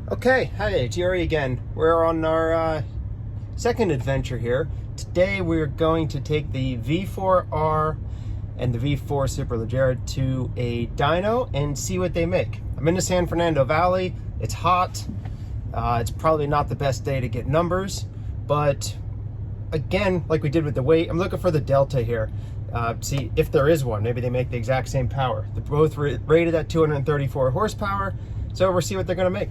Okay, hi, it's Yuri again. We're on our second adventure here. Today we're going to take the V4R and the V4 Superleggera to a dyno and see what they make. I'm in the San Fernando Valley. It's hot. It's probably not the best day to get numbers, but again, like we did with the weight, I'm looking for the delta here. See if there is one. Maybe they make the exact same power. They're both rated at 234 horsepower, so we'll see what they're going to make.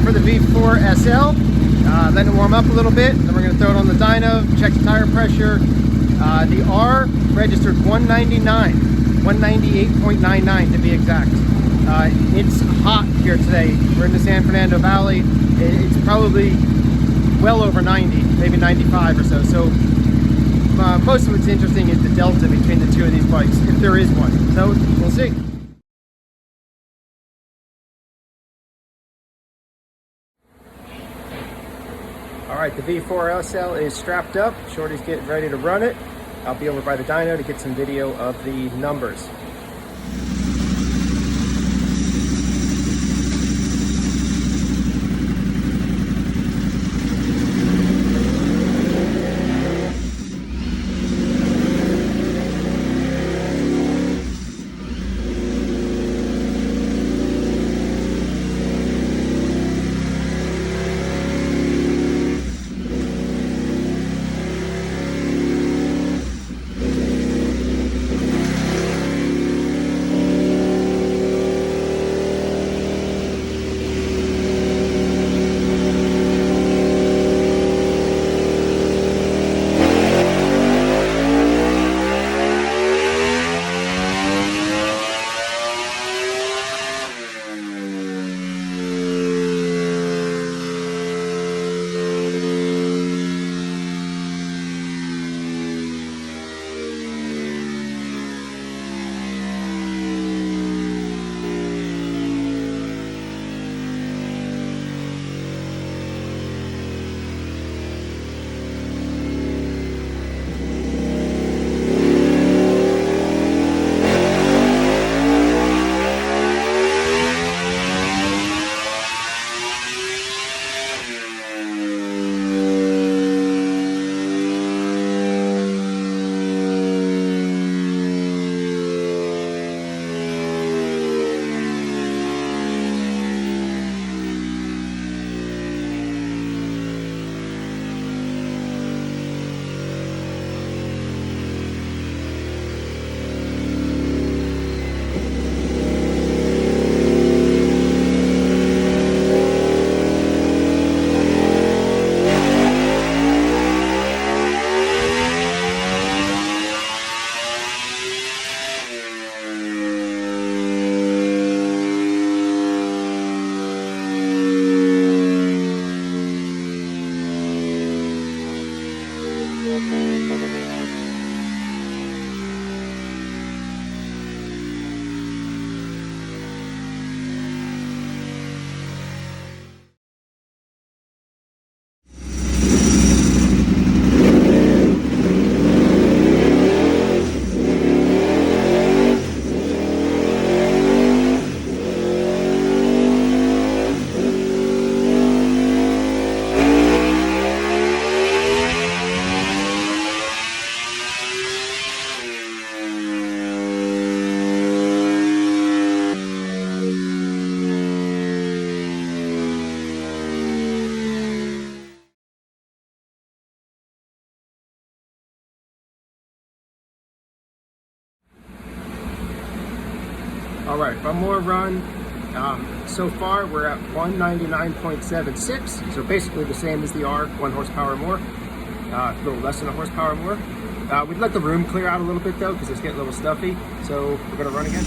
For the V4 SL, let it warm up a little bit, then we're going to throw it on the dyno, check the tire pressure. The R registered 199, 198.99 to be exact. It's hot here today. We're in the San Fernando Valley. It's probably well over 90, maybe 95 or so. So most of what's interesting is the delta between the two of these bikes, if there is one. So we'll see. Alright, the V4 SL is strapped up. Shorty's getting ready to run it. I'll be over by the dyno to get some video of the numbers. right, one more run. So far we're at 199.76, so basically the same as the R, 1 horsepower more, a little less than a horsepower more. We'd let the room clear out a little bit though, because it's getting a little stuffy, so we're gonna run again.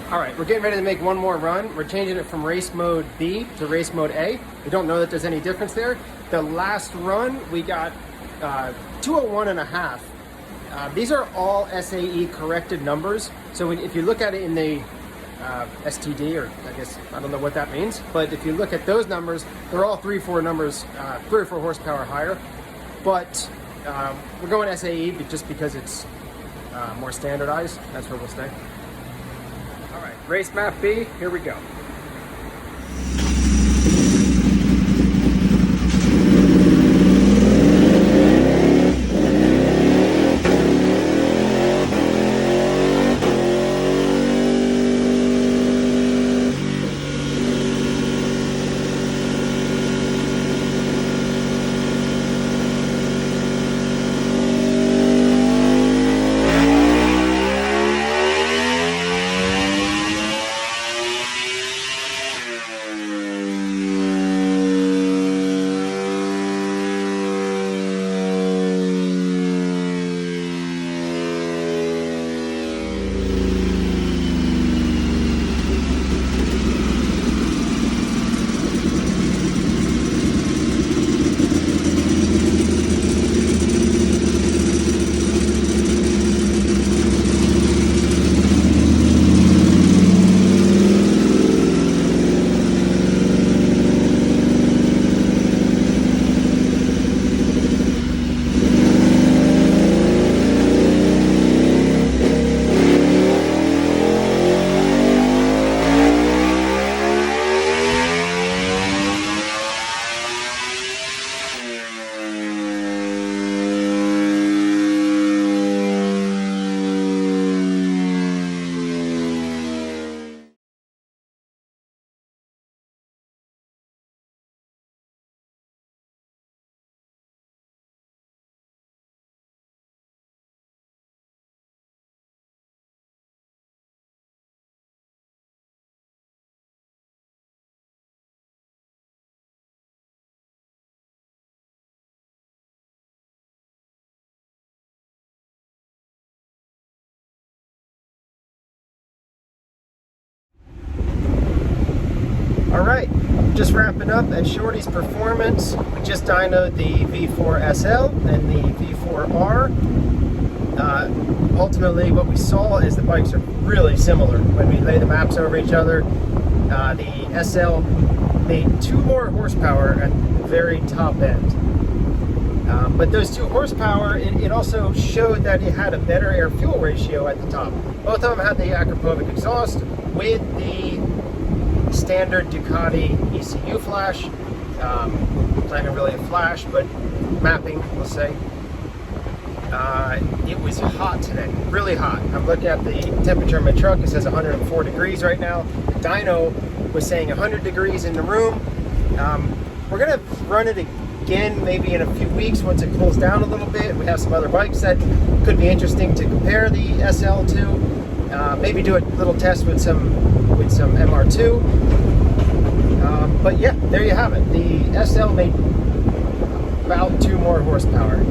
All right, we're getting ready to make one more run. We're changing it from race mode B to race mode A. We don't know that there's any difference there. The last run, we got 201.5. These are all SAE corrected numbers. So if you look at it in the STD, or I guess, I don't know what that means, but if you look at those numbers, they're all 3-4 numbers, 3 or 4 horsepower higher. But we're going SAE just because it's more standardized. That's where we'll stay. All right, race map B, here we go. All right, just wrapping up at Shorty's Performance. We just dynoed the V4 SL and the V4R. Ultimately, what we saw is the bikes are really similar. When we lay the maps over each other, the SL made 2 more horsepower at the very top end. But those 2 horsepower, it also showed that it had a better air-fuel ratio at the top. Both of them had the Akrapovic exhaust with the standard Ducati ECU flash. Not really a flash, but mapping, we'll say. It was hot today, really hot. I'm looking at the temperature in my truck. It says 104 degrees right now. The dyno was saying 100 degrees in the room. We're gonna run it again maybe in a few weeks once it cools down a little bit. We have some other bikes that could be interesting to compare the SL to. Maybe do a little test with some MR2. But yeah, there you have it. The SL made about 2 more horsepower.